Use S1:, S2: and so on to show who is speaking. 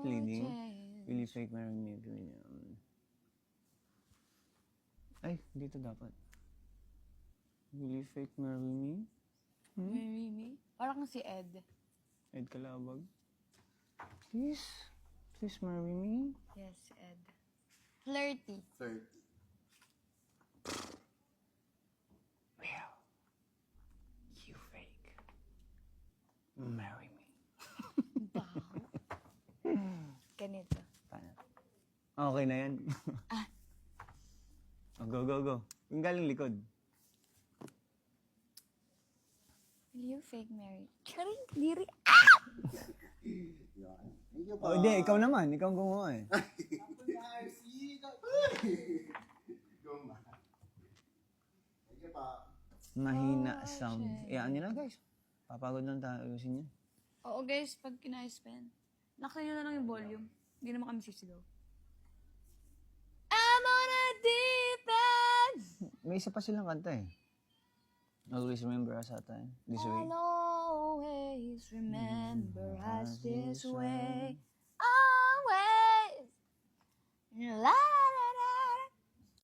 S1: leading? Will you fake marry me? Ay, dito dapat. Will you fake marry me?
S2: Marry me? Parang si Ed.
S1: Ed Calabag. Please marry me.
S2: Yes, si Ed. Flirty.
S3: 30.
S1: Will you fake marry me?
S2: Baho. Ganito.
S1: Paano? Okay na yan. Oh, go. Yung galing likod.
S2: Will you fake marry? Charing, diri.
S3: Yan. Thank you po.
S1: Oh, hindi. Ikaw naman. Ikaw ang gumawa eh.
S3: Guma. Thank you po.
S1: Mahina sound. Iyaan nyo na guys. Papagod lang tayo. Ayusin nyo.
S2: Oo guys, pag kinais-pen, nakain nyo na lang yung volume. Hindi naman kami sisigaw. I'm on a deep end.
S1: May isa pa silang kanta eh. Always remember us at time. This way.
S2: I'll always remember us this way. Always. In your life.